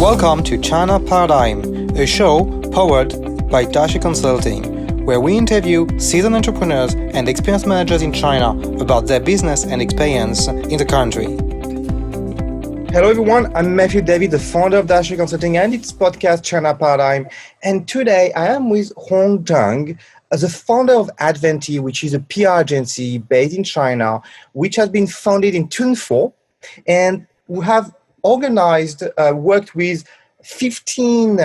Welcome to China Paradigm, a show powered by Dashi Consulting, where we interview seasoned entrepreneurs and experienced managers in China about their business and experience in the country. Hello everyone, I'm Matthieu David, the founder of Dashi Consulting and its podcast China Paradigm. And today I am with Hong Zheng, the founder of Adventi, which is a PR agency based in China, which has been founded in 2004. And we have worked with 15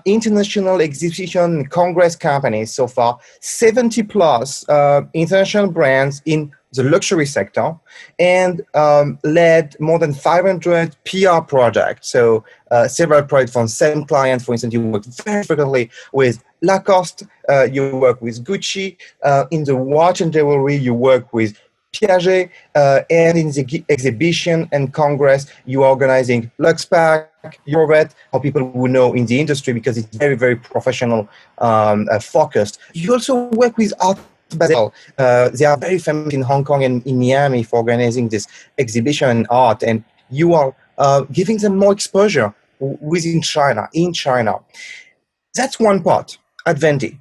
international exhibition congress companies so far, 70 plus international brands in the luxury sector, and led more than 500 PR projects. So several projects from same clients. For instance, you work very frequently with Lacoste, you work with Gucci. In the watch and jewelry, you work with Piaget, and in the exhibition and congress, you are organizing LuxPack, Eurovet, for people who know in the industry because it's very, very professional focused. You also work with Art Basel. They are very famous in Hong Kong and in Miami for organizing this exhibition and art, and you are giving them more exposure in China. That's one part, Adventi.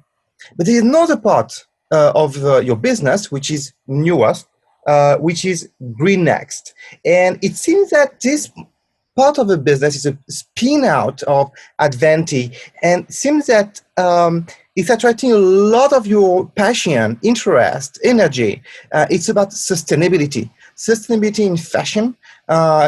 But there is another part of your business, which is newest, which is GREENEXT. And it seems that this part of the business is a spin out of Adventi, and it seems that it's attracting a lot of your passion, interest, energy. It's about sustainability in fashion,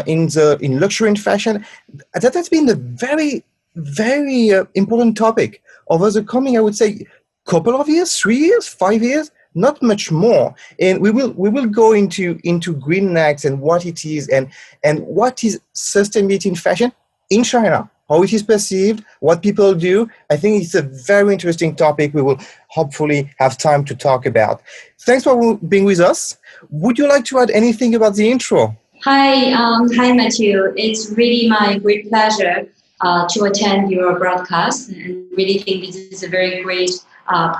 in luxury and fashion. That has been a very, very important topic over the coming, I would say, couple of years, 3 years, 5 years, not much more. And we will go into GREENEXT and what it is and what is sustainability in fashion in China, how it is perceived, what people do. I think it's a very interesting topic we will hopefully have time to talk about. Thanks for being with us. Would you like to add anything about the intro? Hi, Matthieu. It's really my great pleasure to attend your broadcast, and really think this is a very great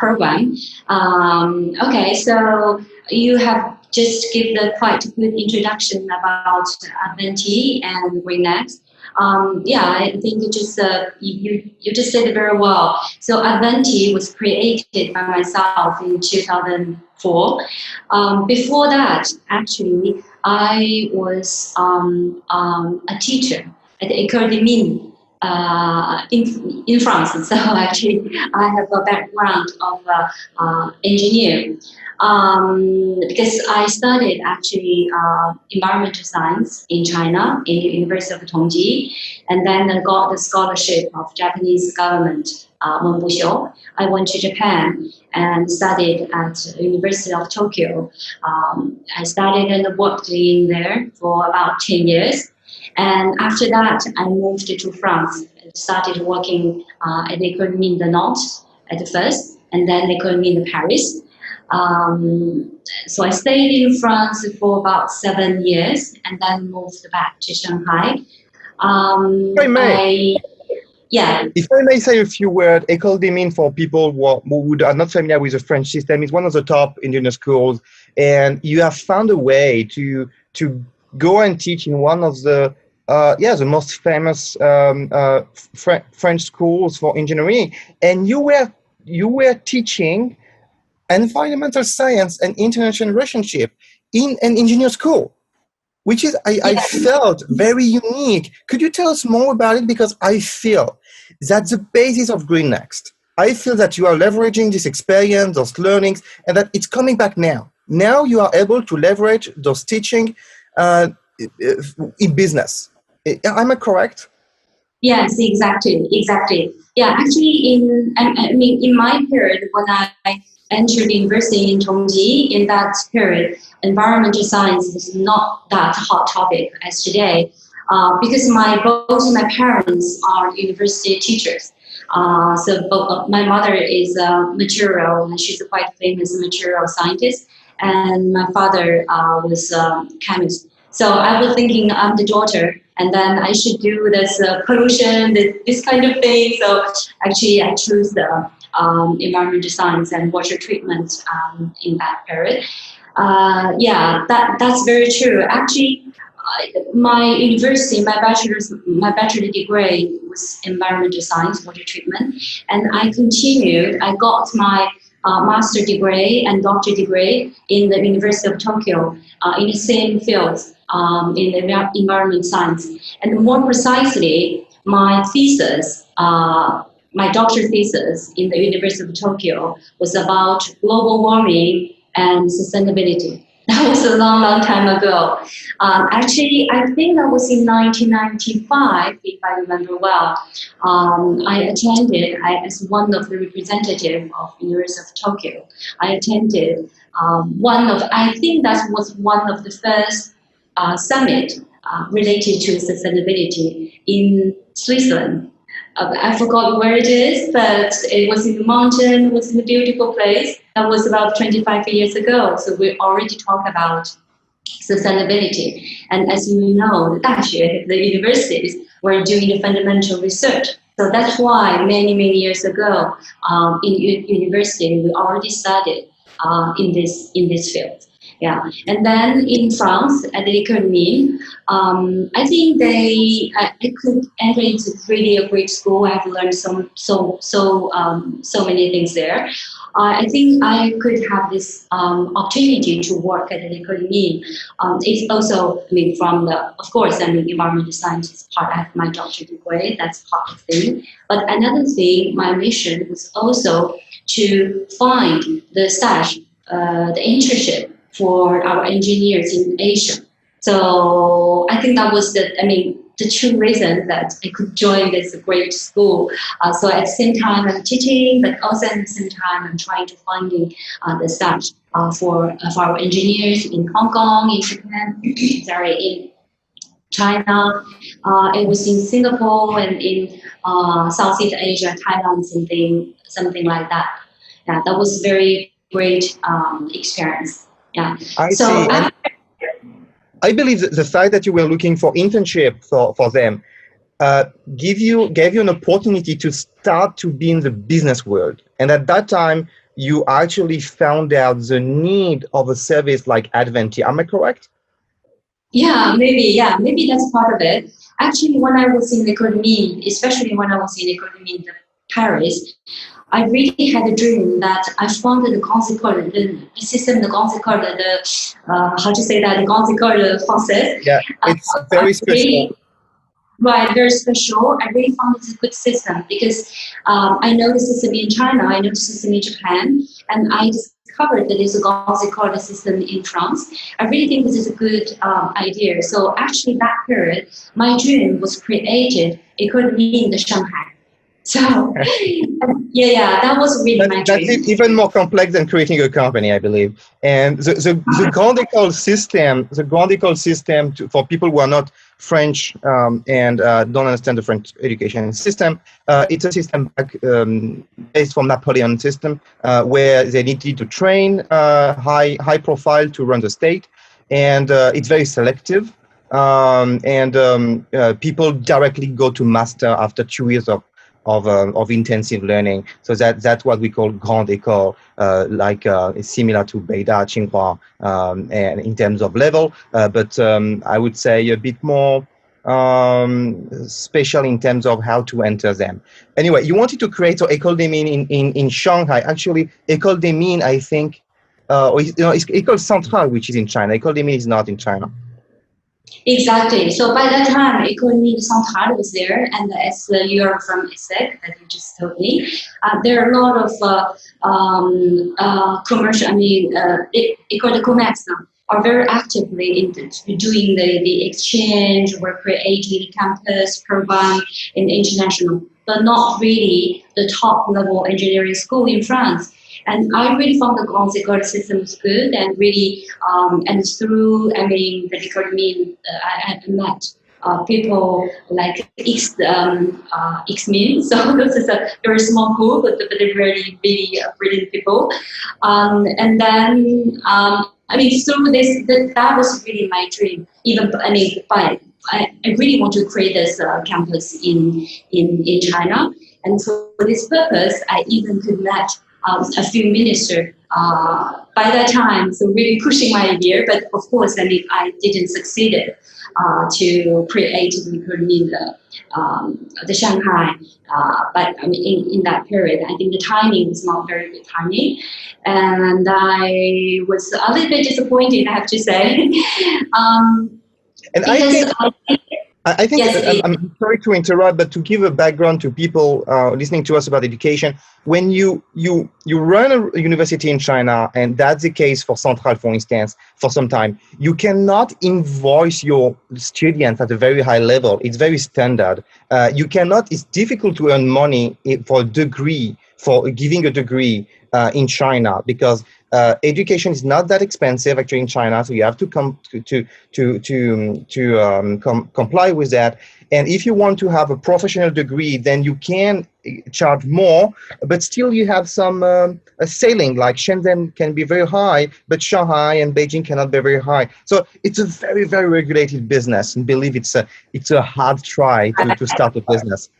program. Okay, so you have just given quite a good introduction about Adventi and GREENEXT. I think you just said it very well. So Adventi was created by myself in 2004. Before that, actually, I was a teacher at the École des Mines in France. So actually, I have a background of engineer. Because I studied actually environmental science in China, in the University of Tongji, and then I got the scholarship of Japanese government, Monbusho. I went to Japan and studied at the University of Tokyo. I studied and worked in there for about 10 years. And after that, I moved to France and started working at the École Mines de Nantes at first, and then École Mines de Paris. So I stayed in France for about 7 years and then moved back to Shanghai. If I may say a few words, École des Mines, for people who are not familiar with the French system, is one of the top engineering schools, and you have found a way to go and teach in one of the most famous French schools for engineering, and you were teaching environmental science and international relationship in an engineering school, which is I felt very unique. Could you tell us more about it? Because I feel that's the basis of GREENEXT. I feel that you are leveraging this experience, those learnings, and that it's coming back now. Now you are able to leverage those teaching in business. Am I correct? Yes, exactly. Yeah, actually, in my period when I entered university in Tongji, in that period, environmental science was not that hot topic as today, because both my parents are university teachers. So my mother is a material, and she's a quite famous material scientist, and my father was a chemist. So I was thinking I'm the daughter, and then I should do this pollution, this kind of thing. So actually, I chose the environmental science and water treatment in that period. That's very true. Actually, my university, my bachelor degree was environmental science, water treatment, and I continued. I got my master degree and doctor degree in the University of Tokyo in the same fields, in the environment science, and more precisely, my thesis. My doctor thesis in the University of Tokyo was about global warming and sustainability. That was a long, long time ago. Actually, I think that was in 1995, if I remember well. I attended, as one of the representatives of University of Tokyo, I attended I think that was one of the first summit related to sustainability in Switzerland. I forgot where it is, but it was in the mountain, it was in a beautiful place. That was about 25 years ago. So we already talked about sustainability. And as you know, the universities were doing the fundamental research. So that's why many years ago, in university, we already studied in this field. Yeah, and then in France at the economy, I think I could enter into really a great school. I have learned so many things there. I think I could have this opportunity to work at the economy. It's also, of course, environmental science is part of my doctorate degree. That's part of the thing. But another thing, my mission was also to find the stage, the internship for our engineers in Asia. So I think that was the two reasons that I could join this great school. So at the same time I'm teaching, but also at the same time I'm trying to find the stage for our engineers in Hong Kong, in Japan, in China. It was in Singapore and in Southeast Asia, Thailand, something like that. Yeah, that was very great experience. Yeah. I see. And I believe that the fact that you were looking for internship for them gave you an opportunity to start to be in the business world. And at that time, you actually found out the need of a service like Adventi. Am I correct? Yeah, maybe that's part of it. Actually, when I was in economy, especially when I was in economy in Paris, I really had a dream that I found the system, the how to say that, the consequence français. Yeah, it's very special. Right, very special. I really found it's a good system because I know the system in China, I know the system in Japan, and I discovered that there's a consequence system in France. I really think this is a good idea. So actually that period, my dream was created economy in the Shanghai. So, yeah, that was really my dream. That's even more complex than creating a company, I believe. And the Grand École system, for people who are not French and don't understand the French education system, it's a system based from Napoleon system where they needed to train high profile to run the state, and it's very selective. People directly go to master after 2 years of intensive learning. So that's what we call Grande École, similar to Beida, Tsinghua, and in terms of level, but I would say a bit more special in terms of how to enter them. Anyway, you wanted to create École des Mines in Shanghai. Actually, École des Mines, I think, it's École Centrale, which is in China. École des Mines is not in China. Exactly. So by that time, Economie Centrale was there, and as you are from ESSEC, that you just told me, there are a lot of commercial. École de Commerce are very actively doing the exchange. We're creating campus program in international, but not really the top level engineering school in France. And I really found the Grand École system was good, and really, and through, the economy, I met people like X-Men. So this is a very small group, but they're really brilliant people. And then, through this, that was really my dream. I really want to create this campus in China, and for this purpose, I even could met a few ministers by that time, so really pushing my idea. But of course, I didn't succeed. to create the Shanghai. But I mean, in that period, I think the timing was not very good timing, and I was a little bit disappointed, I have to say. And Because I think yes, I'm sorry to interrupt, but to give a background to people listening to us about education, when you run a university in China, and that's the case for Central, for instance, for some time, you cannot invoice your students at a very high level. It's very standard. You cannot. It's difficult to earn money for a degree, for giving a degree in China, because education is not that expensive actually in China, so you have to comply with that. And if you want to have a professional degree, then you can charge more, but still you have some sailing, like Shenzhen can be very high, but Shanghai and Beijing cannot be very high. So it's a very, very regulated business, and believe it's a hard try to start a business.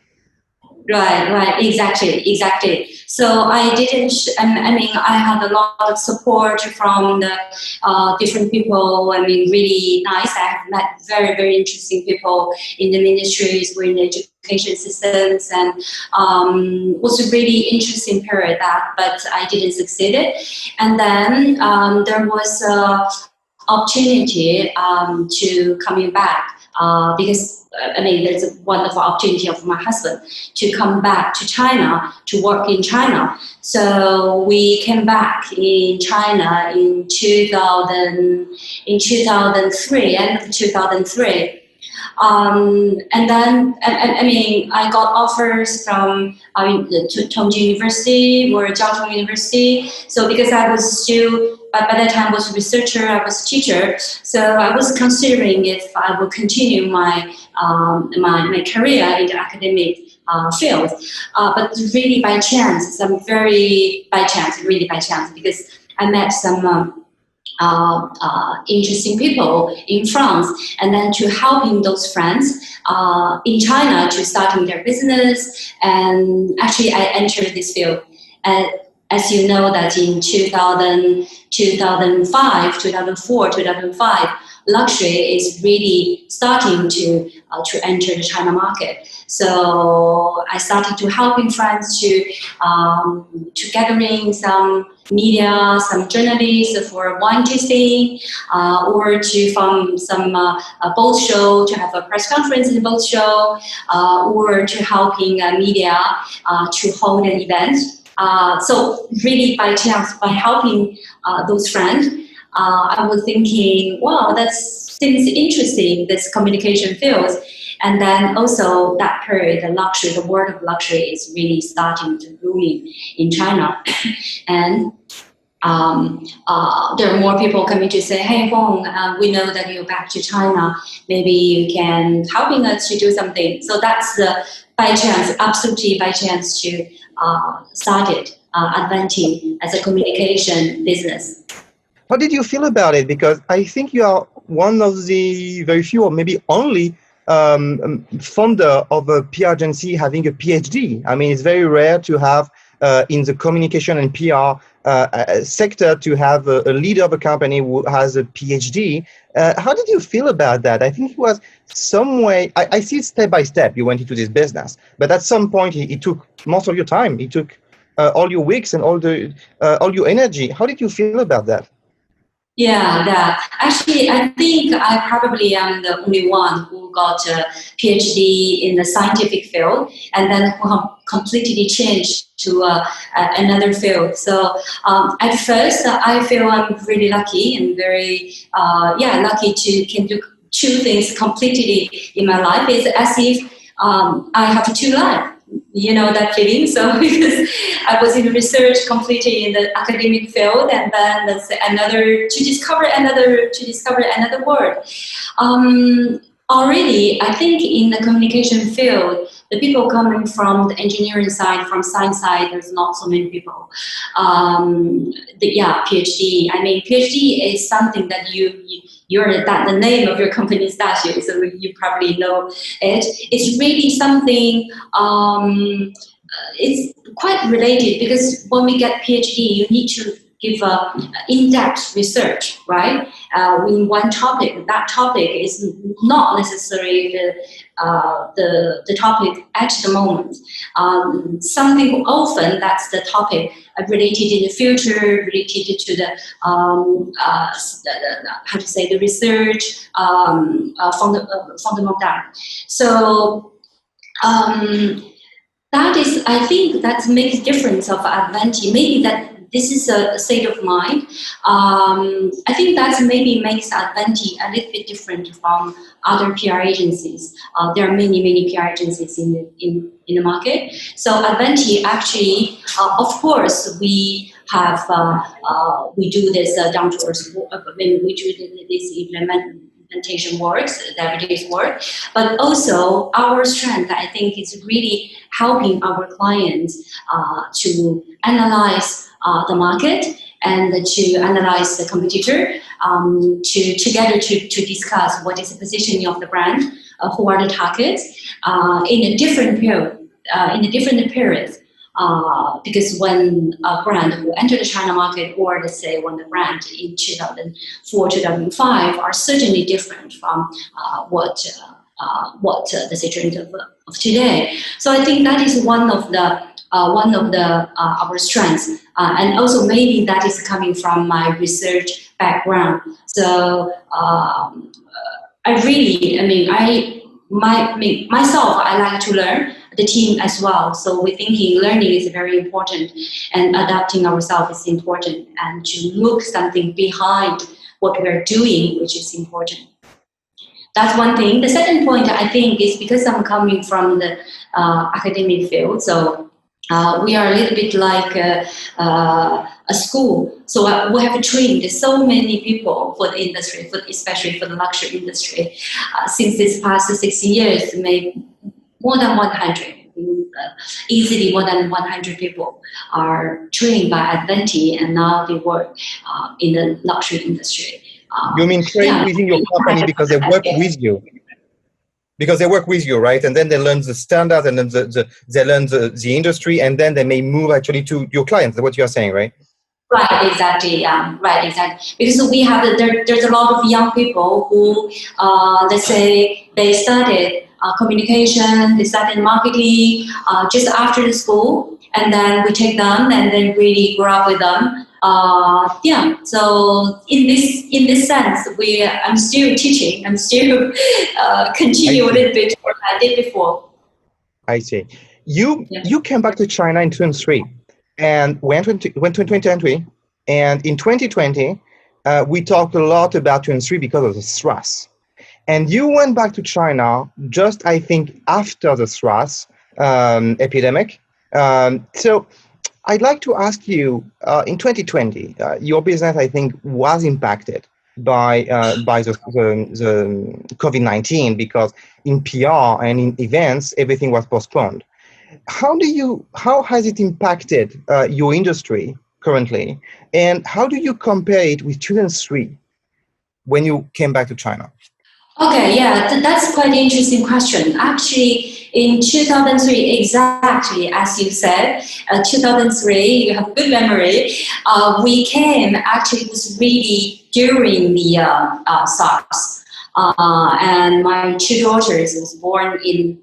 Right, exactly. So I didn't, I mean, I had a lot of support from the different people. I mean, really nice. I have met very, very interesting people in the ministries, or in the education systems, and was a really interesting period but I didn't succeed it. And then there was opportunity to coming back because I mean, there's a wonderful opportunity for my husband to come back to China to work in China. So we came back in China in 2003, end of 2003. And then, I mean, I got offers from Tongji University or Jiao Tong University. So because I was still, by that time, I was a researcher, I was a teacher. So I was considering if I would continue my my career in the academic field. But really by chance, really by chance, because I met some interesting people in France, and then to helping those friends in China to starting their business. And actually I entered this field. As you know, that in 2005, 2005, luxury is really starting to enter the China market. So I started to helping friends to gathering some media, some journalists for wine tasting, or to from some boat show, to have a press conference in the boat show, or to helping media to hold an event. So really by chance, by helping those friends, I was thinking, wow, that seems interesting, this communication field. And then also that period, the world of luxury is really starting to booming in China. And there are more people coming to say, hey, Hong, we know that you're back to China. Maybe you can helping us to do something. So that's by chance, absolutely by chance, to started Adventi as a communication business. How did you feel about it? Because I think you are one of the very few, or maybe only, founder of a PR agency having a PhD. I mean, it's very rare to have in the communication and PR sector to have a leader of a company who has a PhD. How did you feel about that? I think it was some way, I see it step by step, you went into this business, but at some point it took most of your time. It took all your weeks and all your energy. How did you feel about that? Yeah. Actually, I think I probably am the only one who got a PhD in the scientific field, and then who completely changed to another field. So at first, I feel I'm really lucky and very lucky to can do two things completely in my life. It's as if I have two lives. You know that feeling. So because I was in research completely in the academic field, and then that's to discover another world. Already, I think in the communication field, the people coming from the engineering side, from science side, there's not so many people. PhD. I mean, PhD is something that you're that the name of your company is Daxue, so you probably know it. It's really something. It's quite related, because when we get PhD, you need to give in-depth research, right? In one topic, that topic is not necessarily the topic at the moment. Something often that's the topic related to the future, related to the how to say, the research fundamental. So that is, I think that makes difference of Adventi. Maybe that this is a state of mind. I think that maybe makes Adventi a little bit different from other PR agencies. There are many PR agencies in the market. So Adventi actually, of course, we have we do this down to earth. We do this implementation works, diabetes work, but also our strength, I think, is really helping our clients to analyze the market and to analyze the competitor, to discuss what is the positioning of the brand, who are the targets in a different period, because when a brand who entered the China market, or let's say when the brand in 2004, 2005 are certainly different from what the situation of today. So I think that is one of the our strengths, and also maybe that is coming from my research background. So myself, I like to learn, the team as well. So we're thinking learning is very important, and adapting ourselves is important, and to look something behind what we're doing, which is important. That's one thing. The second point, I think, is because I'm coming from the academic field, so we are a little bit like a school. So we have trained so many people for the industry, especially for the luxury industry. Since this past 6 years, maybe more than 100, easily more than 100 people are trained by Adventi, and now they work in the luxury industry. You mean trained within your company because they work with you? Because they work with you, right? And then they learn the standards, and then they learn the industry, and then they may move actually to your clients. That's what you're saying, right? Right, exactly. Yeah, right, exactly. Because we have there's a lot of young people who, let's say, they started communication, they started marketing just after the school, and then we take them and then really grow up with them. So in this sense, I'm still teaching. I'm still continue a little bit what I did before. I see. You came back to China in 2003 and went to 2020, and in 2020 we talked a lot about 2023 because of the SARS. And you went back to China just, I think, after the SARS epidemic. So I'd like to ask you, in 2020, your business, I think, was impacted by the COVID-19, because in PR and in events, everything was postponed. How has it impacted your industry currently? And how do you compare it with 2003 when you came back to China? Okay, yeah, that's quite an interesting question. Actually, in 2003, exactly as you said, 2003, you have good memory. We came, actually, it was really during the SARS. And my two daughters was born in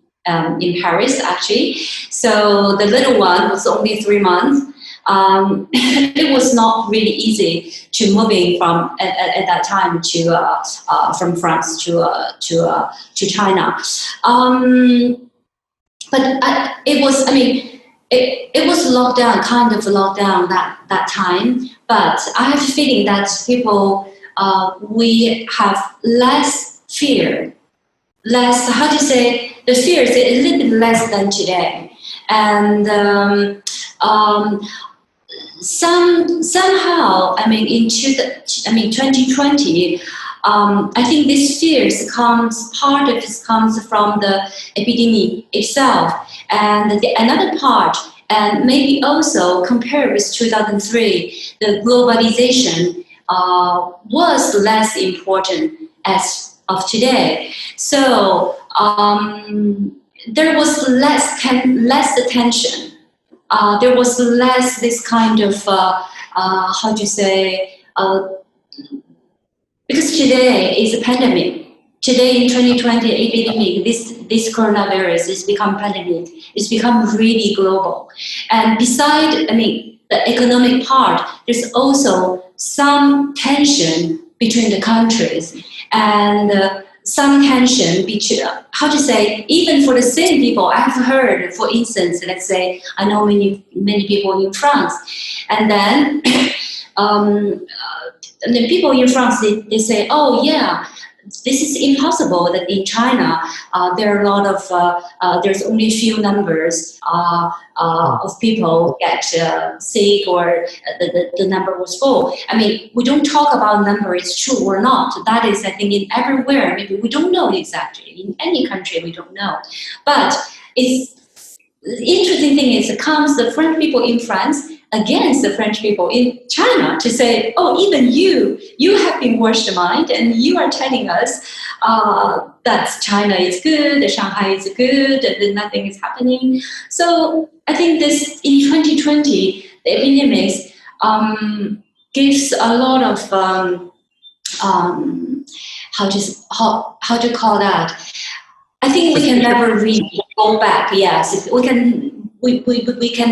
Paris, actually. So the little one was only 3 months. It was not really easy to moving from at that time to from France to China, but it was. I mean, it was lockdown, kind of lockdown that time. But I have a feeling that people we have less fear, less, how to say, the fear is a little bit less than today, and. Somehow, I mean, in 2020, I think this fears part of it comes from the epidemic itself, and another part, and maybe also compared with 2003, the globalization was less important as of today. So there was less attention. There was less this kind of how to say, because today is a pandemic. Today in 2020 epidemic, this coronavirus has become pandemic. It's become really global. And beside, the economic part, there's also some tension between the countries and some tension between, how to say, even for the same people. I have heard, for instance, let's say, I know many people in France, and then and the people in France, they say, oh yeah, this is impossible that in China there are a lot of, there's only a few numbers of people get sick, or the number was full. We don't talk about number, it's true or not. That is, I think, in everywhere. Maybe we don't know exactly. In any country, we don't know. But the interesting thing is, it comes the French people in France against the French people in China to say, oh, even you have been washed mind, and you are telling us that China is good, that Shanghai is good, that nothing is happening. So I think this, in 2020, the epidemics gives a lot of, how to call that? I think we can never really go back. Yes, we can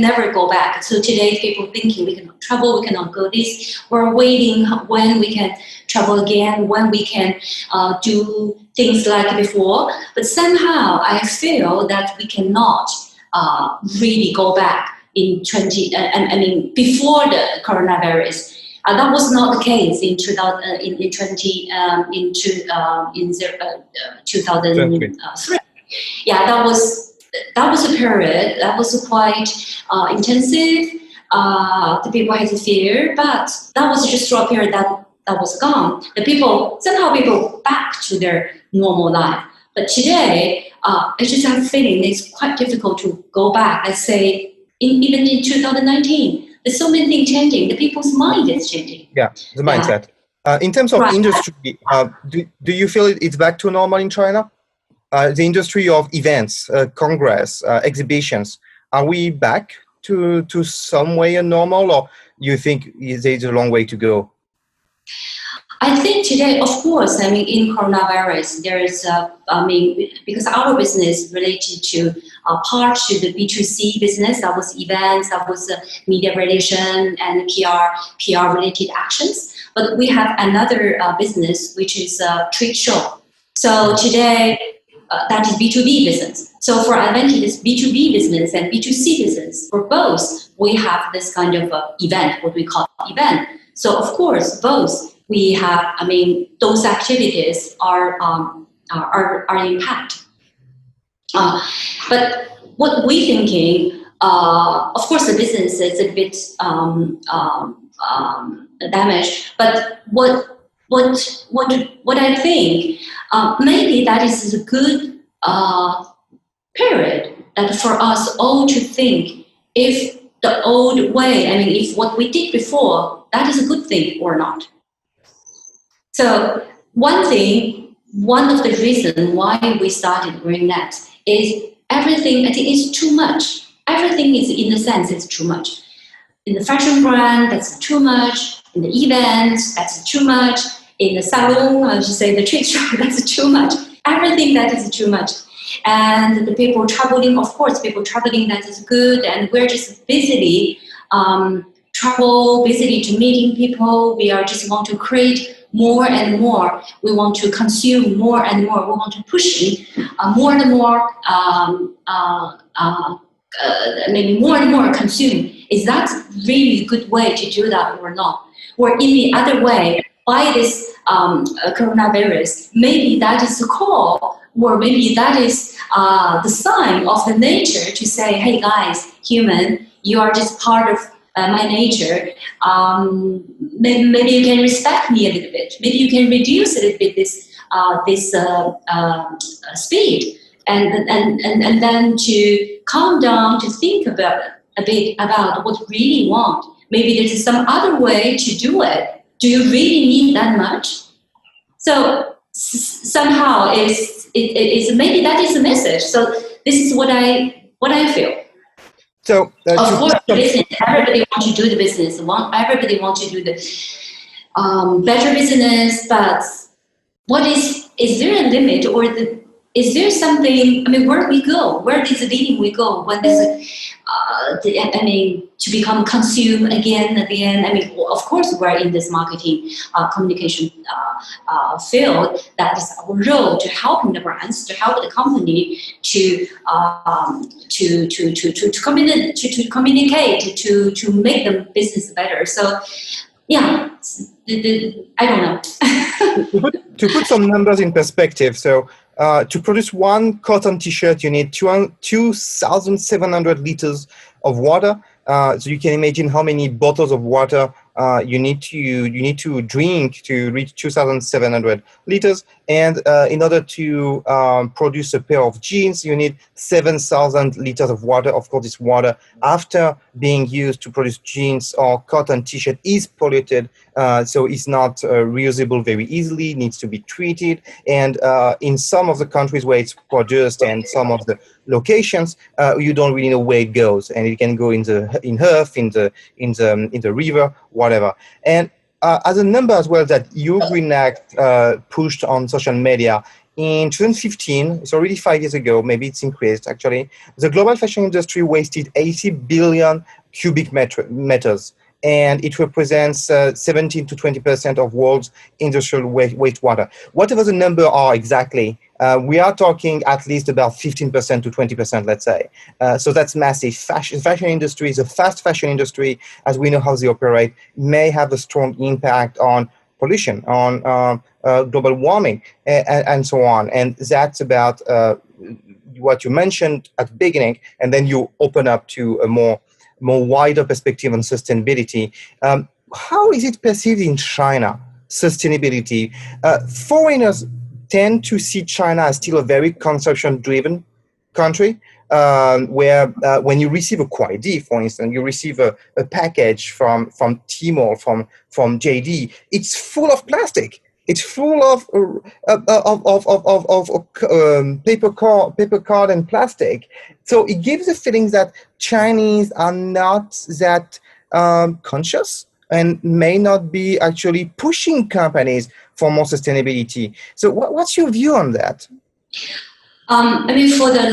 never go back. So today, people thinking we cannot travel, we cannot go this. We're waiting when we can travel again, when we can do things like before. But somehow, I feel that we cannot really go back in before the coronavirus. That was not the case in 2003. Yeah, that was a period that was quite intensive. The people had fear, but that was just for a period that was gone. Somehow people back to their normal life. But today, I just have a feeling it's quite difficult to go back. I say, even in 2019. There's so many things changing. The people's mind is changing. Yeah, the mindset. In terms of industry, do you feel it's back to normal in China? The industry of events, congress, exhibitions, are we back to some way a normal, or you think there's a long way to go? I think today, of course, in coronavirus, there is, because our business related to part to the B2C business, that was events, that was media relation and PR related actions. But we have another business, which is trade show. So today, that is B2B business. So for Adventi, this B2B business and B2C business, for both, we have this kind of event, what we call event. So of course, both. We have, those activities are impact. But what we're thinking, of course, the business is a bit damaged. But what I think, maybe that is a good period that for us all to think if the old way, if what we did before, that is a good thing or not. So one of the reasons why we started GREENEXT is everything, I think, is too much. Everything is, in a sense, it's too much. In the fashion brand, that's too much. In the events, that's too much. In the salon, I should say the trade show, that's too much. Everything that is too much. And the people traveling, of course, that is good. And we're just busily busily to meeting people. We are just want to create more and more. We want to consume more and more. We want to push more and more, maybe more and more consume. Is that really a good way to do that or not? Or in the other way, by this coronavirus, maybe that is the call, or maybe that is the sign of the nature to say, hey guys, human, you are just part of my nature. Maybe you can respect me a little bit. Maybe you can reduce a little bit this speed, and then to calm down, to think about a bit about what you really want. Maybe there's some other way to do it. Do you really need that much? So somehow it is maybe that is the message. So this is what I feel. So, of course, business. Everybody wants to do the business. Everybody wants to do the better business. But what is there a limit, or is there something? I mean, where we go? Where is the leading we go? When this, to become consumed again at the end. I mean, of course, we're in this marketing communication field. That is our role, to helping the brands, to help the company to communicate, to make the business better. So, yeah, I don't know. To put some numbers in perspective, so to produce one cotton T-shirt, you need 2,700 liters of water. So you can imagine how many bottles of water you need to drink to reach 2,700 liters. And in order to produce a pair of jeans, you need 7,000 liters of water. Of course, this water, after being used to produce jeans or cotton T-shirt, is polluted. So it's not reusable very easily, needs to be treated. And in some of the countries where it's produced and some of the locations, you don't really know where it goes, and it can go in earth, in the river, whatever. And as a number as well that GREENEXT pushed on social media in 2015, it's already 5 years ago, maybe it's increased actually, the global fashion industry wasted 80 billion cubic meters. And it represents 17 to 20% of world's industrial wastewater. Whatever the number are exactly, we are talking at least about 15% to 20%, let's say. So that's massive. Fashion industry is a fast fashion industry, as we know how they operate, may have a strong impact on pollution, on global warming, and so on. And that's about what you mentioned at the beginning, and then you open up to a more wider perspective on sustainability. How is it perceived in China, sustainability? Foreigners tend to see China as still a very consumption-driven country, where when you receive a Kuaidi, for instance, you receive a package from Tmall, from JD, it's full of plastic. It's full of paper card and plastic. So it gives the feeling that Chinese are not that conscious and may not be actually pushing companies for more sustainability. So what's your view on that? I mean, for the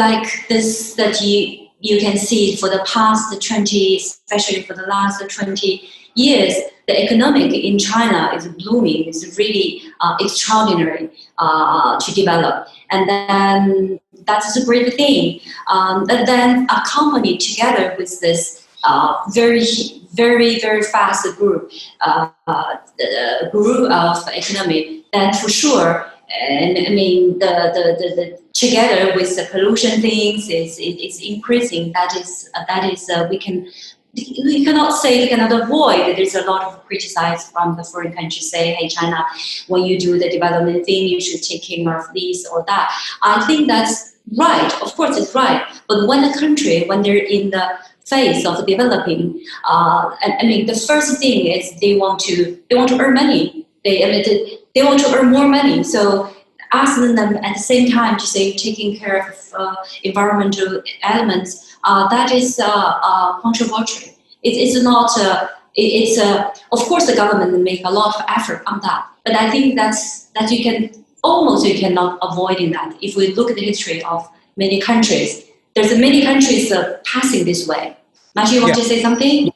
this that you can see for the past 20, especially for the last 20 years, the economic in China is blooming. It's really extraordinary to develop. And then that's a great thing. And then accompanied together with this very, very, very fast group of economy, then for sure, and I mean, the together with the pollution things is increasing. That is we cannot say, we cannot avoid. There's a lot of criticize from the foreign countries say, hey, China, when you do the development thing, you should take care of this or that. I think that's right. Of course, it's right. But when a country, when they're in the phase of developing, I mean, the first thing is they want to earn money. They want to earn more money. So asking them at the same time to say taking care of environmental elements, that is controversial. It's not. Of course the government make a lot of effort on that, but I think that you cannot avoid in that. If we look at the history of many countries, there's many countries passing this way. Matthieu, you want to say something?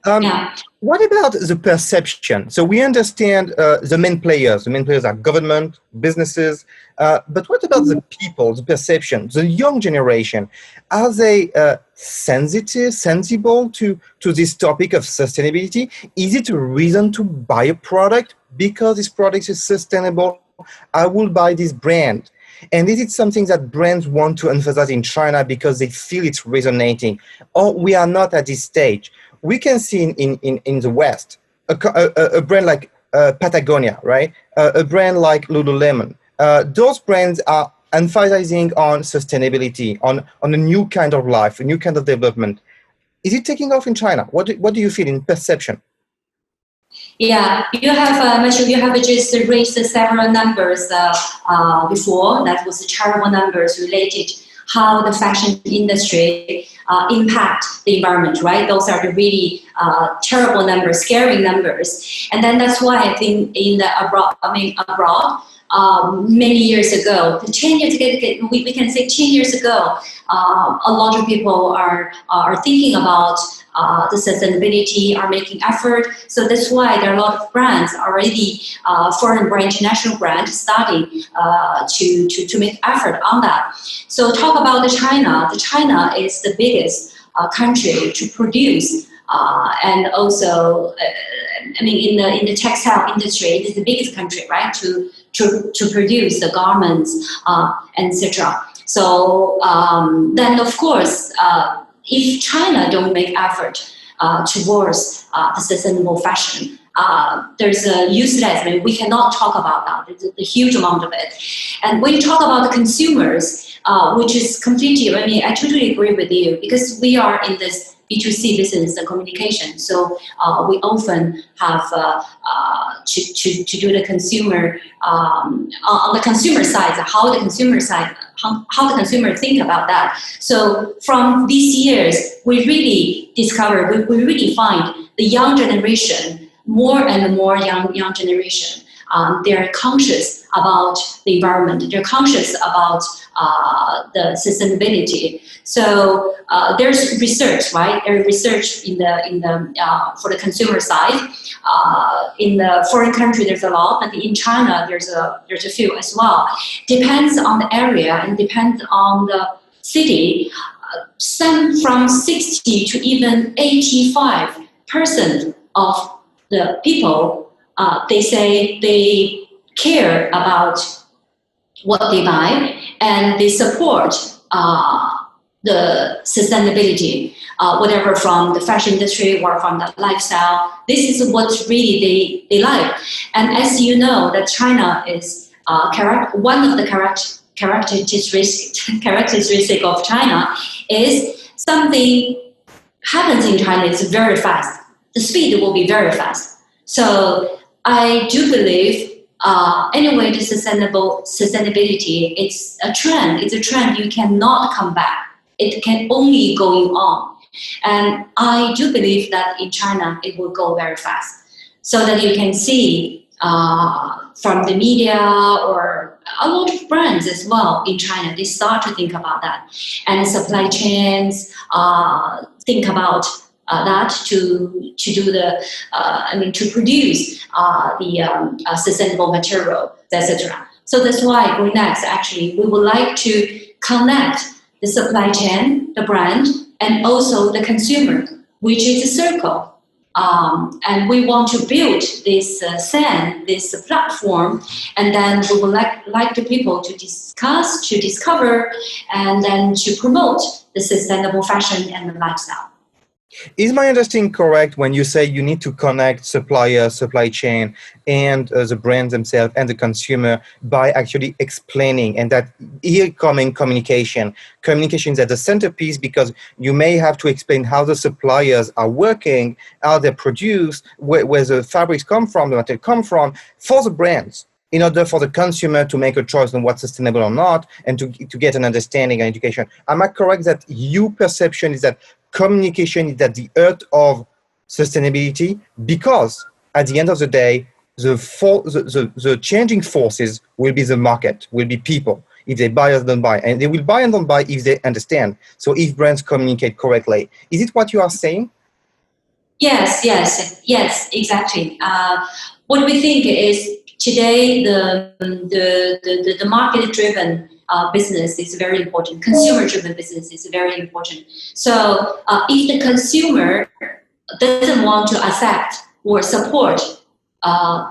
Yeah. What about the perception? So we understand the main players. The main players are government, businesses. But what about the people, the perception, the young generation? Are they sensible to this topic of sustainability? Is it a reason to buy a product because this product is sustainable? I will buy this brand. And is it something that brands want to emphasize in China because they feel it's resonating? Or we are not at this stage? We can see in the West a brand like Patagonia, right? A brand like Lululemon. Those brands are emphasizing on sustainability, on a new kind of life, a new kind of development. Is it taking off in China? What do you feel in perception? Yeah, you have Matthieu, you have just raised several numbers before. That was the terrible numbers related how the fashion industry impact the environment, right? Those are the really terrible numbers, scary numbers. And then that's why I think in the abroad, many years ago, 10 years ago, we can say 10 years ago, a lot of people are thinking about the sustainability, are making effort. So that's why there are a lot of brands already, foreign brand, international brand, starting to make effort on that. So talk about the China. The China is the biggest country to produce, and also, in the textile industry, it is the biggest country, right, to produce the garments, etc. So then, of course, if China don't make effort towards the sustainable fashion, there's a useless. We cannot talk about that. There's a huge amount of it. And when you talk about the consumers, which is completely, I totally agree with you, because we are in this B2C business and communication. So we often have to do the consumer, on the consumer side, how the consumer think about that. So from these years, we really discover, we really find the young generation, more and more young generation, they're conscious about the environment. They're conscious about the sustainability. So there's research, right? There's research in the for the consumer side. In the foreign country, there's a lot, but in China, there's a few as well. Depends on the area and depends on the city. Some from 60 to even 85% of the people, they say they care about what they buy and they support the sustainability, whatever from the fashion industry or from the lifestyle. This is what really they like. And as you know, that China is one of the characteristic of China is something happens in China is very fast. The speed will be very fast. So I do believe anyway, the sustainability, it's a trend. It's a trend you cannot come back. It can only going on. And I do believe that in China, it will go very fast. So that you can see from the media or a lot of brands as well in China, they start to think about that. And supply chains think about that to do the, to produce the sustainable material, etc. So that's why GREENEXT actually, we would like to connect the supply chain, the brand, and also the consumer, which is a circle. And we want to build this this platform, and then we would like the people to discuss, to discover, and then to promote the sustainable fashion and the lifestyle. Is my understanding correct when you say you need to connect supplier, supply chain, and the brands themselves and the consumer by actually explaining, and that here coming communication. Communication is at the centerpiece because you may have to explain how the suppliers are working, how they produce, where the fabrics come from, the material come from, for the brands, in order for the consumer to make a choice on what's sustainable or not, and to get an understanding and education. Am I correct that your perception is that communication is at the heart of sustainability? Because at the end of the day, the changing forces will be the market, will be people, if they buy or don't buy. And they will buy and don't buy if they understand. So if brands communicate correctly. Is it what you are saying? Yes, exactly. What we think is today the market-driven business is very important. Consumer-driven business is very important. So if the consumer doesn't want to accept or support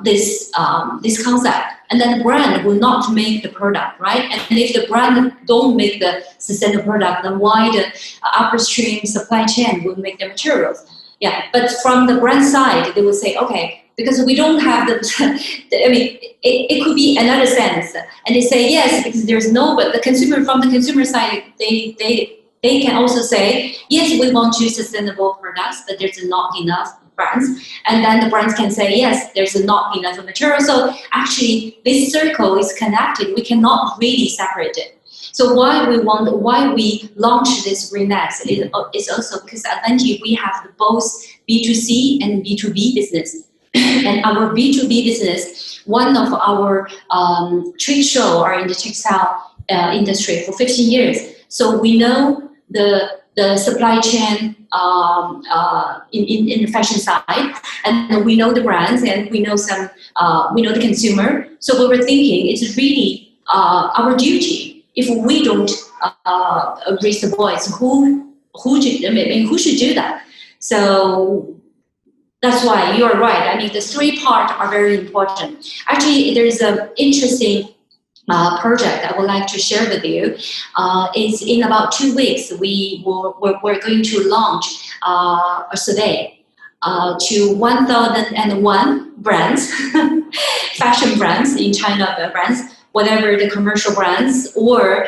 this concept, and then the brand will not make the product, right? And if the brand don't make the sustainable product, then why the upstream supply chain will make the materials? Yeah, but from the brand side, they will say, okay, because we don't have it could be another sense. And they say, yes, because there's no, but from the consumer side, they can also say, yes, we want to sustainable products, but there's not enough brands. And then the brands can say, yes, there's not enough material. So actually, this circle is connected. We cannot really separate it. So why we launched this GREENEXT is also because at Adventi we have both B2C and B2B business. And our B2B business, one of our trade show are in the textile industry for 15 years. So we know the supply chain in the fashion side, and we know the brands, and we know the consumer. So we were thinking it's really our duty. If we don't raise the voice, who should do that? So that's why you're right. I mean, the three parts are very important. Actually, there's an interesting project I would like to share with you. It's in about 2 weeks. We're going to launch a survey to 1,001 brands, fashion brands in China, brands, whatever the commercial brands or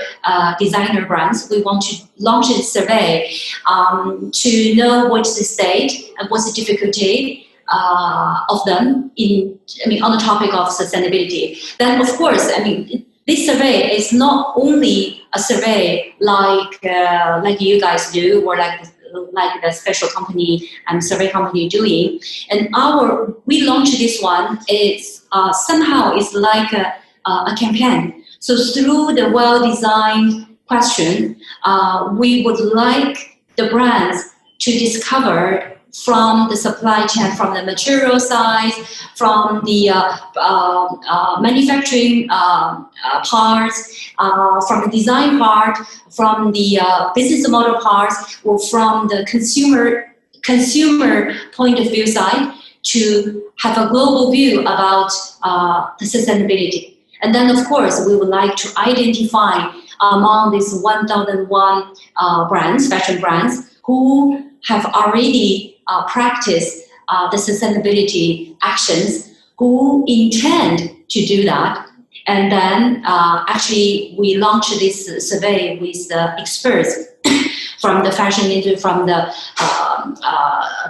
designer brands. We want to launch a survey to know what's the state and what's the difficulty of them on the topic of sustainability. Then, of course, this survey is not only a survey like you guys do, or like the special company and survey company doing. And we launched this one. It's somehow it's like a campaign. So through the well-designed question, we would like the brands to discover from the supply chain, from the material side, from the manufacturing parts, from the design part, from the business model parts, or from the consumer point of view side, to have a global view about the sustainability. And then, of course, we would like to identify among these 1,001 brands, fashion brands, who have already practiced the sustainability actions, who intend to do that. And then actually we launched this survey with the experts from the fashion industry, from the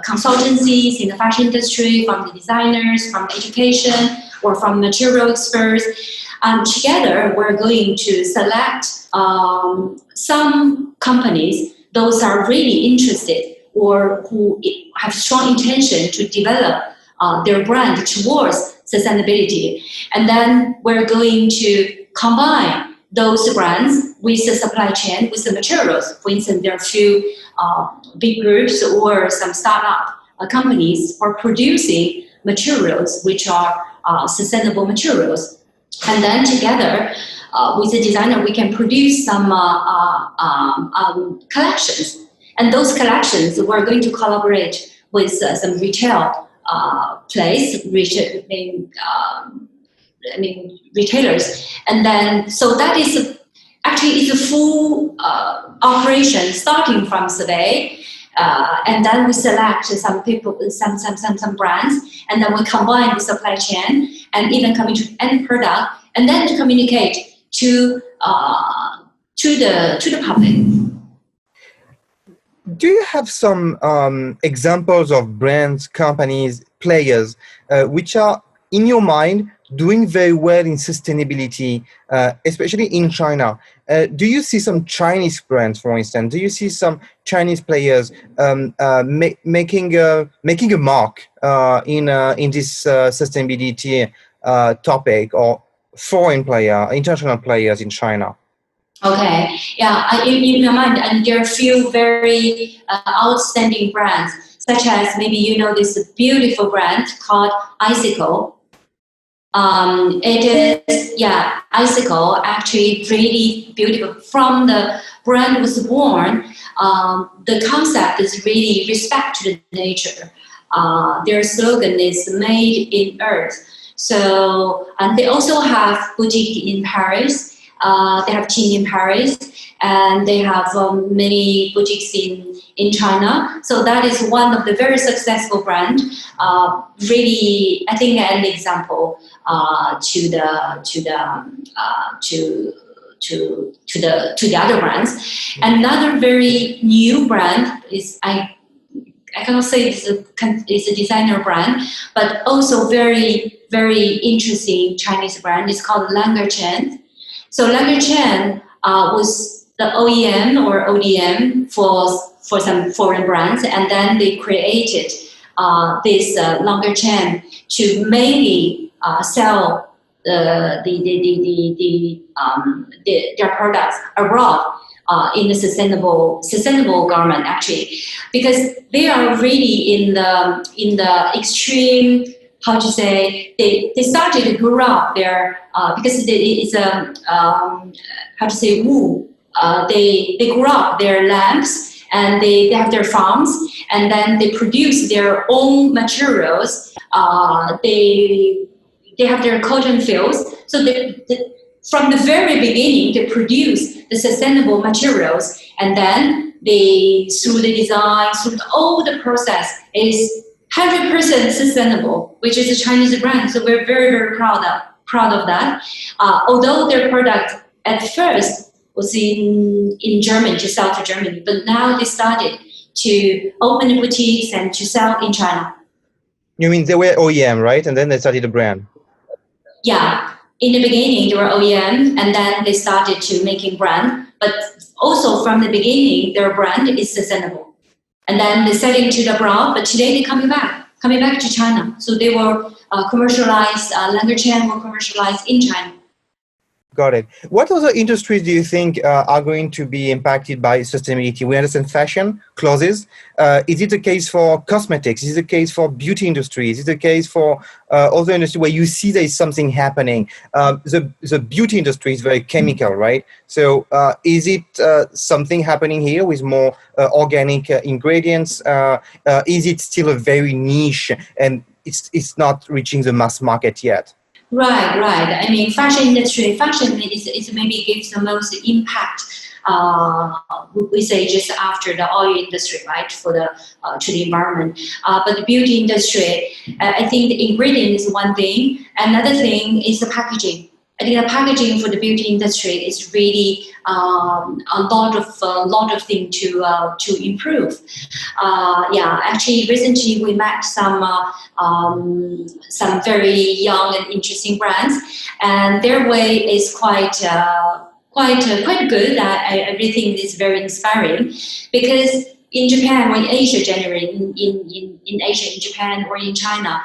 consultancies in the fashion industry, from the designers, from education, or from material experts. And together we're going to select some companies, those are really interested or who have strong intention to develop their brand towards sustainability. And then we're going to combine those brands with the supply chain, with the materials. For instance, there are a few big groups or some startup companies are producing materials which are sustainable materials. And then together with the designer, we can produce some collections. And those collections, we're going to collaborate with some retail retailers. And then, so that is actually a full operation starting from survey. And then we select some people, some brands, and then we combine the supply chain and even coming to end product, and then to communicate to the public. Do you have some examples of brands, companies, players, which are, in your mind, doing very well in sustainability, especially in China? Do you see some Chinese brands, for instance? Do you see some Chinese players making a mark in this sustainability topic, or foreign player, international players in China? Okay, yeah, in my mind, and there are a few very outstanding brands, such as maybe you know this beautiful brand called Icicle. It is, yeah, Icicle, actually really beautiful. From the brand was born, the concept is really respect to the nature. Their slogan is made in earth. So, and they also have boutique in Paris. They have team in Paris, and they have many boutiques in China. So that is one of the very successful brand. Really, I think an example to the other brands. Another very new brand is I cannot say it's a designer brand, but also very interesting Chinese brand. It's called Langerchen. So Langerchen was the OEM or ODM for some foreign brands, and then they created this longer chain to mainly sell their products abroad in the sustainable garment, actually, because they are really in the extreme. How to say, they started to grow up their because it's a how to say, wool. They grew up their lamps, and they have their farms, and then they produce their own materials. They have their cotton fields. So from the very beginning, they produce the sustainable materials, and then they, through the design, through all the process, is 100% sustainable, which is a Chinese brand. So we're very, very proud of that. Although their product at first was in Germany, to sell to Germany, but now they started to open boutiques and to sell in China. You mean they were OEM, right? And then they started a brand. Yeah. In the beginning, they were OEM, and then they started to making brand. But also from the beginning, their brand is sustainable. And then they selling to the abroad, but today they're coming back to China. So they were commercialized, longer chain were commercialized in China. Got it. What other industries do you think are going to be impacted by sustainability? We understand fashion, clothes. Is it the case for cosmetics? Is it the case for beauty industry? Is it the case for other industries where you see there is something happening? The beauty industry is very chemical, right? So is it something happening here with more organic ingredients? Is it still a very niche and it's not reaching the mass market yet? Right. I mean, fashion is maybe gives the most impact. We say just after the oil industry, right, for the to the environment. But the beauty industry, I think the ingredient is one thing. Another thing is the packaging. I think the packaging for the beauty industry is really a lot of things to improve. Actually, recently we met some very young and interesting brands, and their way is quite good. I really think it's very inspiring, because in Japan, or in Asia generally, in Asia, in Japan or in China,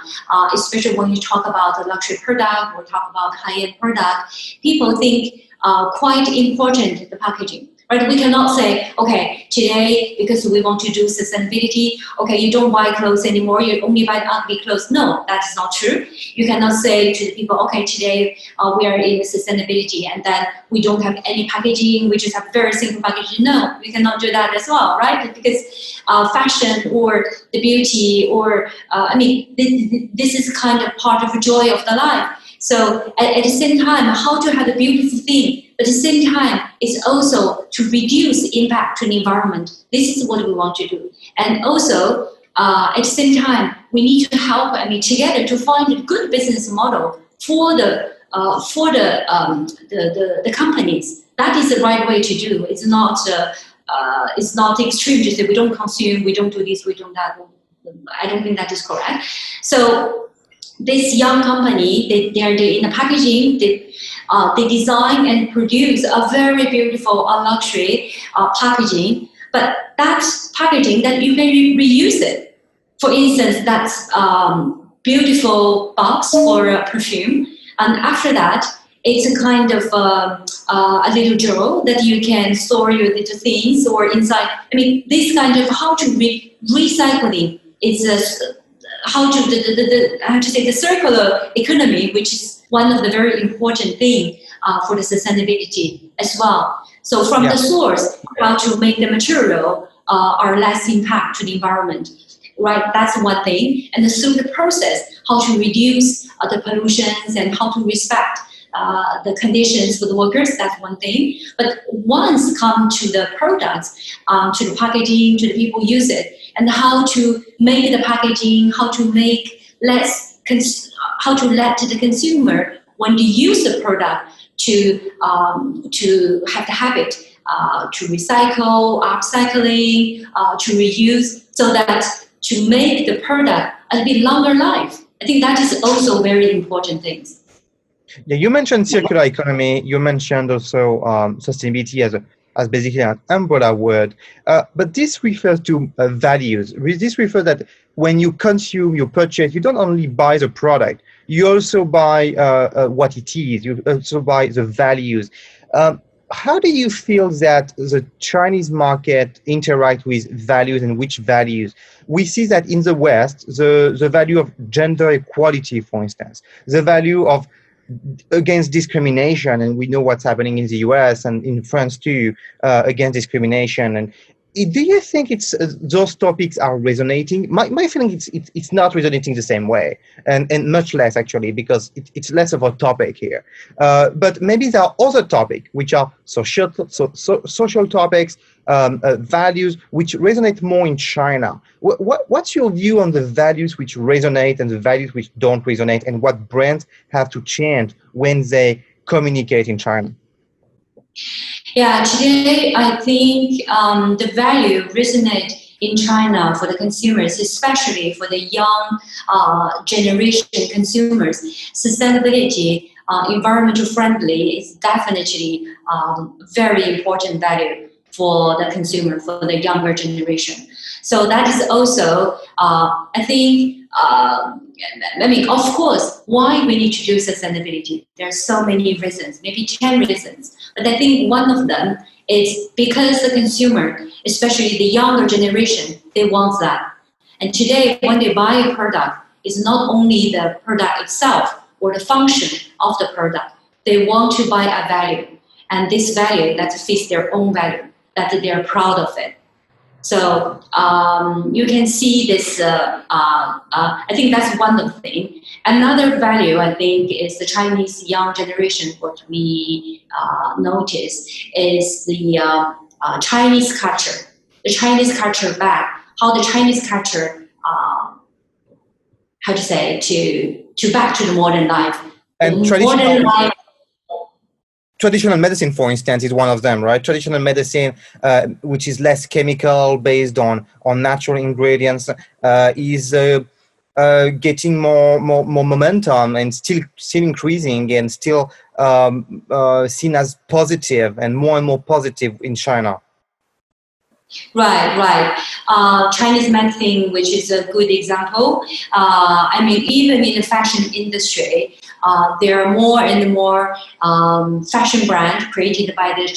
especially when you talk about a luxury product or talk about high-end product, people think quite important the packaging. Right? We cannot say, okay, today, because we want to do sustainability, okay, you don't buy clothes anymore, you only buy ugly clothes. No, that is not true. You cannot say to the people, okay, today we are in sustainability and then we don't have any packaging, we just have very simple packaging. No, we cannot do that as well, right? Because fashion or the beauty or, this is kind of part of the joy of the life. So at the same time, how to have a beautiful thing, but at the same time, it's also to reduce the impact to the environment. This is what we want to do. And also, at the same time, we need to help, together to find a good business model for the companies. That is the right way to do. It's not extreme to say we don't consume, we don't do this, we don't that. I don't think that is correct. So this young company, they're in the packaging, they design and produce a very beautiful luxury packaging, but that packaging that you can reuse it. For instance, that's beautiful box for a perfume, and after that, it's a kind of a little drawer that you can store your little things or inside. This kind of how to recycling is how to the circular economy, which is one of the very important thing for the sustainability as well. So from the source, how to make the material are less impact to the environment, right? That's one thing. And through the process, how to reduce the pollutions and how to respect the conditions for the workers, that's one thing. But once come to the products, to the packaging, to the people use it, and how to make the packaging, how to let the consumer, when you use the product, to have the habit to recycle, upcycling, to reuse, so that to make the product a bit longer life. I think that is also very important things. Yeah, you mentioned circular economy. You mentioned also sustainability as basically an umbrella word. But this refers to values. This refers that when you consume, you purchase, you don't only buy the product, you also buy what it is. You also buy the values. Um, how do you feel that the Chinese market interact with values, and which values? We see that in the West, the value of gender equality, for instance, the value of against discrimination, and we know what's happening in the US and in France too, against discrimination. And do you think it's those topics are resonating? My feeling it's not resonating the same way, and much less actually, because it's less of a topic here. But maybe there are other topics which are social topics, values which resonate more in China. What's your view on the values which resonate and the values which don't resonate, and what brands have to change when they communicate in China? Yeah, today I think the value resonate in China for the consumers, especially for the young generation consumers. Sustainability, environmental friendly is definitely very important value for the consumer, for the younger generation. So that is also, I think, of course, why we need to do sustainability. There are so many reasons, maybe 10 reasons. But I think one of them is because the consumer, especially the younger generation, they want that. And today, when they buy a product, it's not only the product itself or the function of the product. They want to buy a value. And this value that fits their own value, that they are proud of it. So you can see this, I think that's one of the things. Another value, I think, is the Chinese young generation, what we notice is the Chinese culture. The Chinese culture back, how the Chinese culture, how to say, to back to the modern life. And traditional medicine, for instance, is one of them, right? Traditional medicine, which is less chemical, based on natural ingredients, is getting more momentum, and still increasing, and still seen as positive and more positive in China. Right. Chinese medicine, which is a good example. I mean, even in the fashion industry, there are more and more fashion brands created by the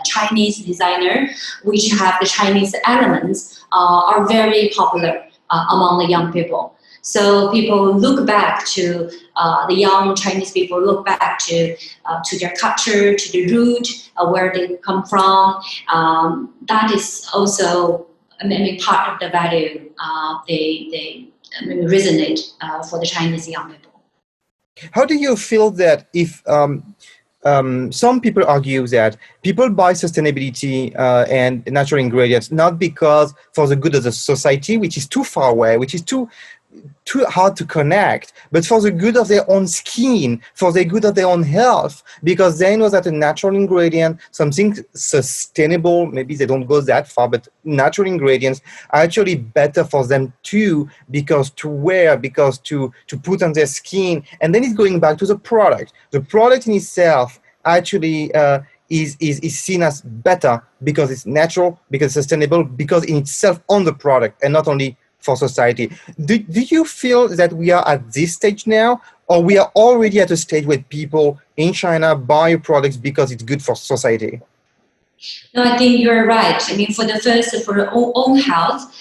Chinese designer, which have the Chinese elements, are very popular among the young people. So people look back to the young Chinese people look back to their culture, to the root, where they come from. That is also, I mean, part of the value they resonate for the Chinese young people. How do you feel that if some people argue that people buy sustainability and natural ingredients not because for the good of the society, which is too far away, which is too hard to connect, but for the good of their own skin, for the good of their own health, because they know that a natural ingredient, something sustainable, maybe they don't go that far, but natural ingredients are actually better for them too, because to wear, because to put on their skin. And then it's going back to the product. The product in itself actually is seen as better because it's natural, because it's sustainable, because in itself on the product, and not only for society. Do you feel that we are at this stage now, or we are already at a stage where people in China buy products because it's good for society? No, I think you're right. I mean, for our own health,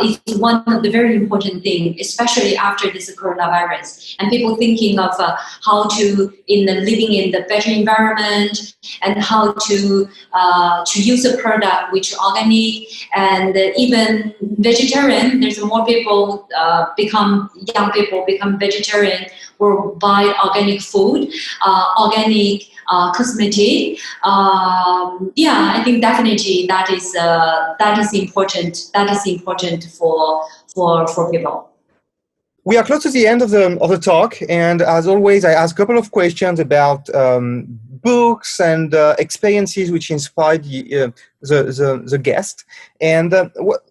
it's one of the very important things, especially after this coronavirus. And people thinking of how to living in the better environment, and how to use a product which is organic, and even vegetarian. There's more people young people become vegetarian or buy organic food, organic cosmetic. I think definitely that is important. That is important for people. We are close to the end of the talk, and as always, I ask a couple of questions about books and experiences which inspired the guest. And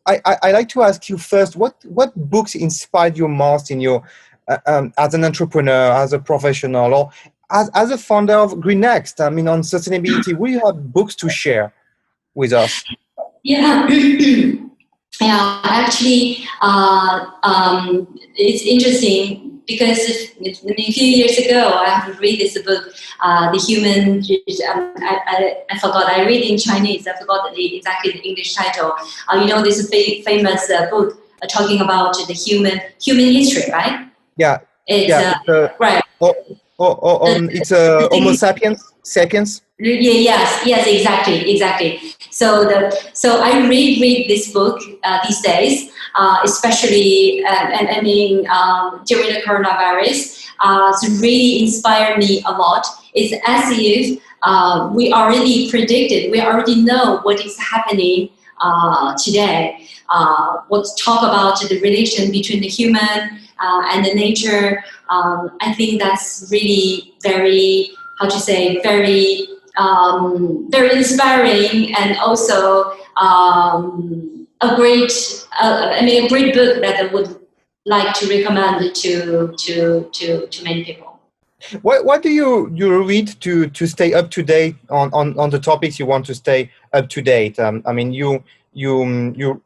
I like to ask you first, what books inspired you most in your as an entrepreneur, as a professional, or as a founder of GREENEXT, I mean, on sustainability, will you have books to share with us? Yeah. Yeah, actually, it's interesting because a few years ago I have read this book, The Human. I forgot. I read in Chinese. I forgot exactly the English title. This famous book talking about the human history, right? Yeah, It's yeah. right. It's Homo sapiens. Yes, exactly. So I read this book these days, especially and I mean during the coronavirus. It's really inspired me a lot. It's as if we already predicted, we already know what is happening today. Let's talk about the relation between the human and the nature. I think that's really very, very inspiring, and also a great book that I would like to recommend to many people. What do you read to stay up to date on the topics you want to stay up to date? I mean,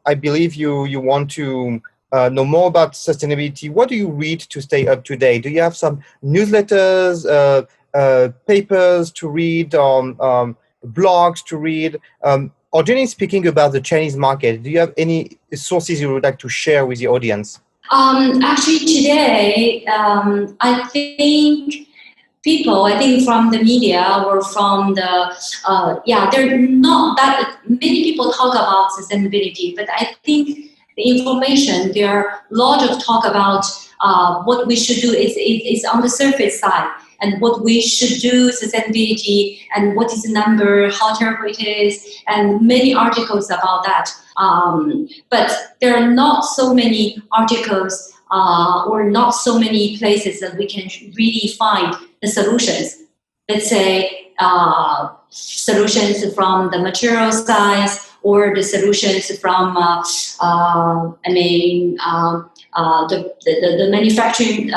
I believe you want to know more about sustainability. What do you read to stay up to date? Do you have some newsletters, papers to read, blogs to read? Or generally speaking about the Chinese market, do you have any sources you would like to share with the audience? Actually, today, I think from the media or from there are not that many people talk about sustainability, but I think the information, there are a lot of talk about what we should do is on the surface side, and what we should do, sustainability, and what is the number, how terrible it is, and many articles about that. But there are not so many articles or not so many places that we can really find the solutions. Let's say solutions from the material side, or the solutions from the manufacturing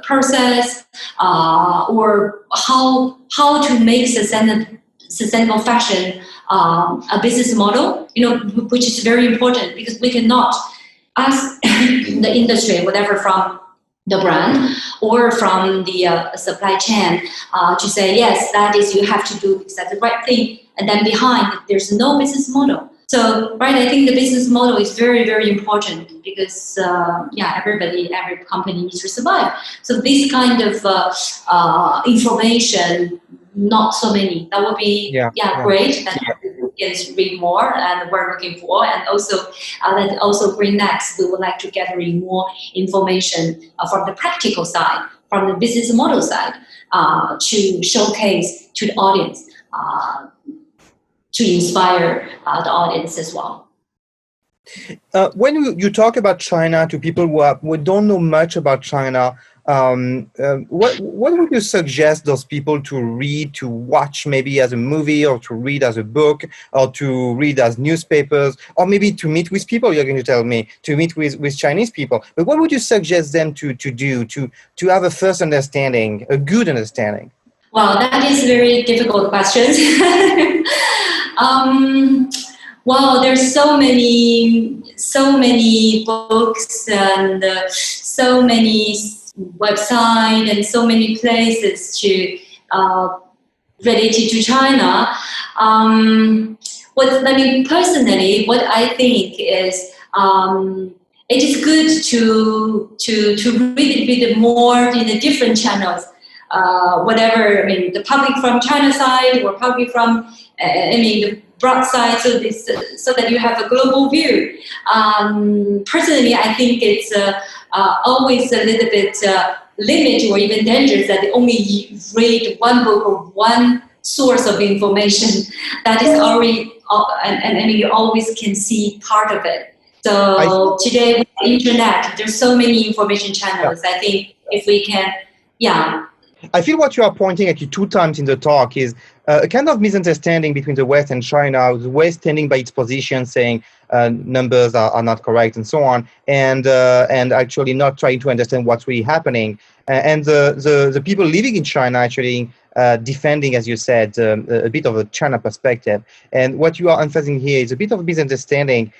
process, or how to make sustainable fashion a business model, which is very important, because we cannot ask the industry, whatever, from the brand or from the supply chain, to say, yes, that is, you have to do because that's the right thing, and then behind there's no business model. So, right, I think the business model is very, very important, because every company needs to survive. So this kind of information, not so many. That would be great. That is read more, and we're looking for. And also GREENEXT, we would like to gather more information from the practical side, from the business model side, to showcase to the audience, to inspire the audience as well. When you talk about China to people who don't know much about China, what would you suggest those people to read, to watch maybe as a movie, or to read as a book, or to read as newspapers, or maybe to meet with people? You're going to tell me to meet with Chinese people. But what would you suggest them to do to have a first understanding, a good understanding? Well, that is a very difficult question. Well, there's so many books and so many websites and so many places to related to China. Personally, what I think is it is good to read a bit more in the different channels. Whatever, the public from China side, or public from the broad side, so that you have a global view. Personally, I think it's always a little bit limited or even dangerous that they only read one book or one source of information. That is already, and you always can see part of it. So today with the internet, there's so many information channels. I think if we can, I feel what you are pointing at 2 times in the talk is a kind of misunderstanding between the West and China, the West standing by its position, saying numbers are not correct and so on, and actually not trying to understand what's really happening. And the people living in China actually defending, as you said, a bit of a China perspective. And what you are emphasizing here is a bit of a misunderstanding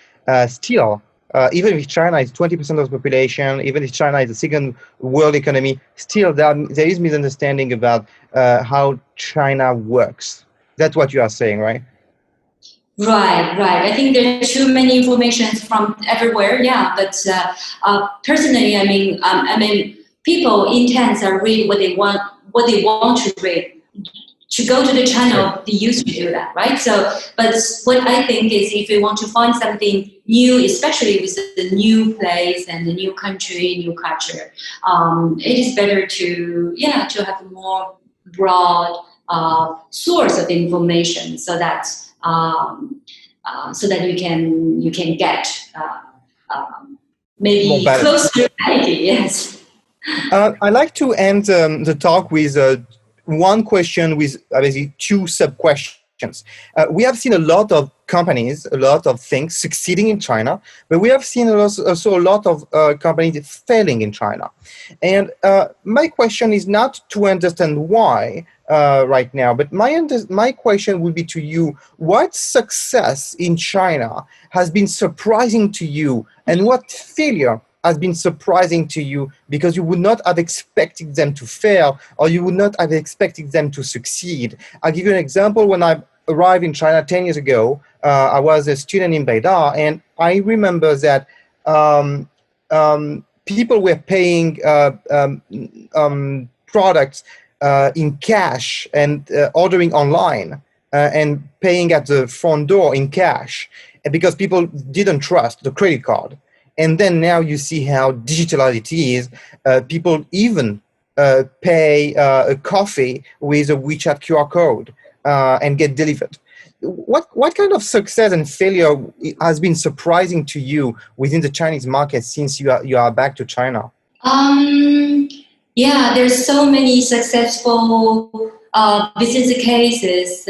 still. Even if China is 20% of the population, even if China is the second world economy, still there is misunderstanding about how China works. That's what you are saying, right? Right. I think there are too many informations from everywhere. Yeah, but personally, I mean, people intents are read what they want to read. To go to the channel, they used to do that, right? So, but what I think is, if you want to find something new, especially with the new place and the new country, new culture, it is better to have a more broad source of information, so that you can get maybe close to reality. Yes. I like to end the talk with one question with basically 2 sub-questions. We have seen a lot of companies, a lot of things succeeding in China, but we have seen also a lot of companies failing in China. And my question is not to understand why right now, but my question would be to you: what success in China has been surprising to you, and what failure has been surprising to you because you would not have expected them to fail, or you would not have expected them to succeed? I'll give you an example. When I arrived in China 10 years ago, I was a student in Beida, and I remember that people were paying products in cash and ordering online and paying at the front door in cash, because people didn't trust the credit card. And then now you see how digitalized it is. People even pay a coffee with a WeChat QR code and get delivered. What kind of success and failure has been surprising to you within the Chinese market since you are back to China? Yeah, there's so many successful business cases.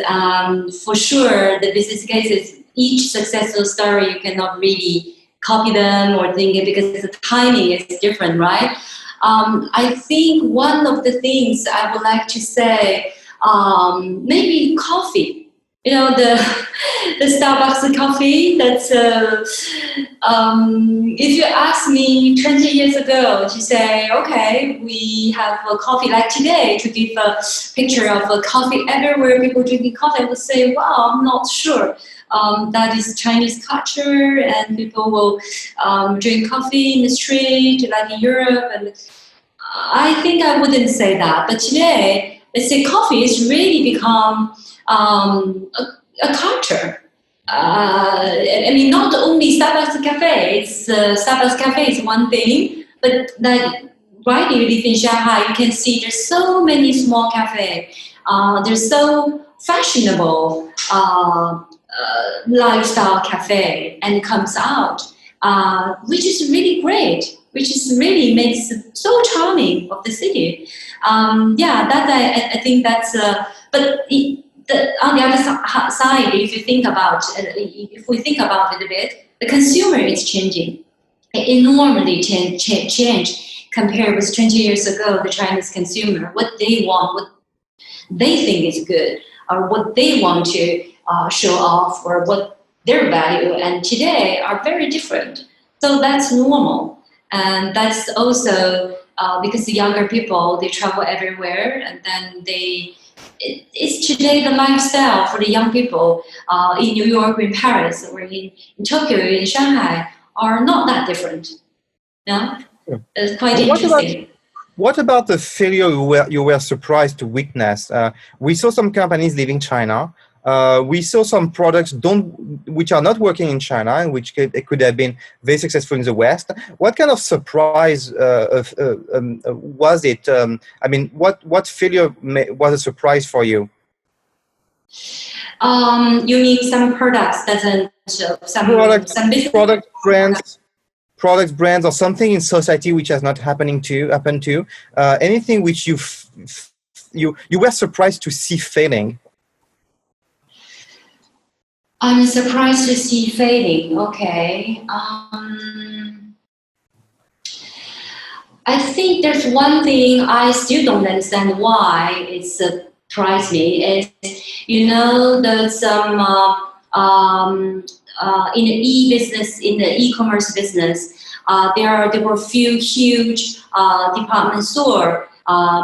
For sure, the business cases, each successful story, you cannot really copy them or think it, because the timing is different, right? I think one of the things I would like to say, maybe coffee. You know, the Starbucks coffee. That's if you ask me 20 years ago to say, okay, we have a coffee like today, to give a picture of a coffee everywhere, people drinking coffee, I would say, wow, I'm not sure. That is Chinese culture, and people will drink coffee in the street like in Europe. And I think I wouldn't say that. But today, let's say coffee has really become a culture. I mean, not only Starbucks cafe. Starbucks cafe is one thing, but like right here in Shanghai, you can see there's so many small cafes. They're so fashionable. Lifestyle cafe, and it comes out, which is really great, which is really makes it so charming of the city. I think that's. But on the other side, if we think about it a bit, the consumer is changing, enormously change compared with 20 years ago. The Chinese consumer, what they want, what they think is good, or what they want to show off, or what their value, and today are very different. So that's normal, and that's also because the younger people, they travel everywhere, and then it's today the lifestyle for the young people in New York, or in Paris, or in Tokyo, in Shanghai, are not that different. Yeah, it's quite interesting. What about the failure you were surprised to witness? We saw some companies leaving China. We saw some products which are not working in China, and which could have been very successful in the West. What kind of surprise was it? I mean, what failure was a surprise for you? You mean some products doesn't product brands, or something in society which has not happened to anything which you you were surprised to see failing? I'm surprised to see failing. Okay. I think there's one thing I still don't understand why it surprised me is, there's some in the e-business, in the e-commerce business, there were few huge department store.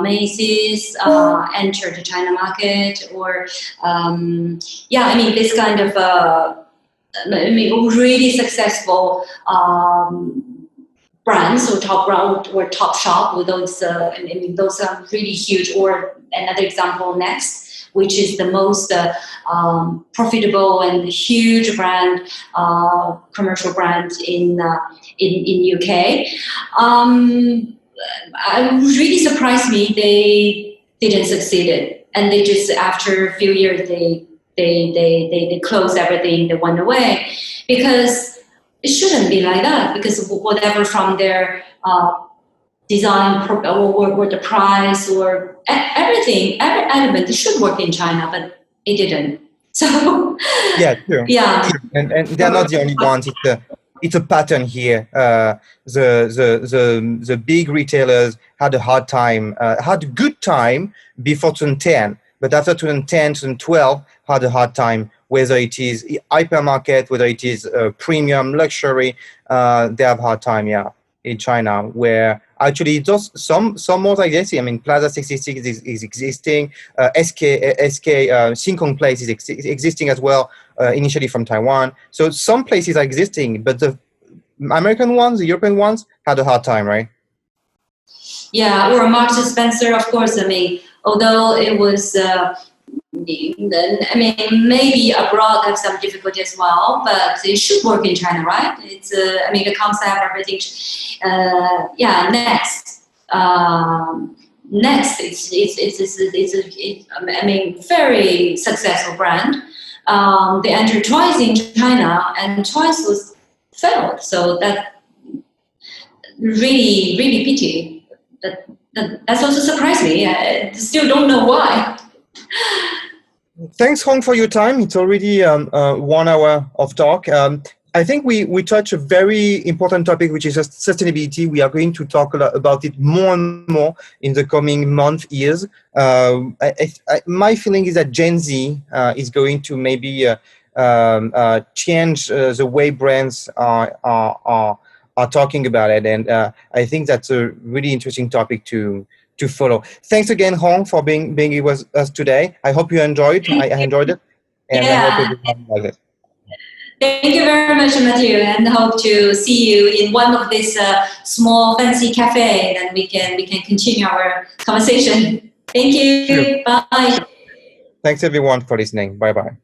Macy's entered the China market, or this kind of really successful brands or top shop with those. Those are really huge. Or another example, Next, which is the most profitable and huge brand, commercial brand in UK. Really surprised me they didn't succeed, and they just, after a few years, they closed everything, they went away, because it shouldn't be like that, because whatever from their design or the price or everything, every element, it should work in China, but it didn't. So yeah, true. Yeah, true. And they're not the only ones. It's a pattern here. The big retailers had a hard time, had a good time before 2010, but after 2010, 2012, had a hard time. Whether it is hypermarket, whether it is premium luxury, they have a hard time, in China, where actually just some more existing. I mean, Plaza 66 is existing. SK Xingkong Place is existing as well, initially from Taiwan. So some places are existing, but the American ones, the European ones, had a hard time, right? Yeah, or Marks and Spencer, of course. I mean, although it was, maybe abroad have some difficulty as well, but it should work in China, right? It's, the concept, everything. Next, it's very successful brand. They entered twice in China, and twice was failed. So that really, really pity. That's also surprised me. I still don't know why. Thanks, Hong, for your time. It's already 1 hour of talk. I think we touch a very important topic, which is sustainability. We are going to talk a lot about it more and more in the coming months, years. My feeling is that Gen Z is going to maybe change the way brands are talking about it. And I think that's a really interesting topic to follow. Thanks again, Hong, for being with us today. I hope you enjoyed. I enjoyed it, and I hope everyone liked it. Thank you very much, Matthieu, and hope to see you in one of these small fancy cafe, and we can continue our conversation. Thank you. Sure. Bye. Thanks everyone for listening. Bye bye.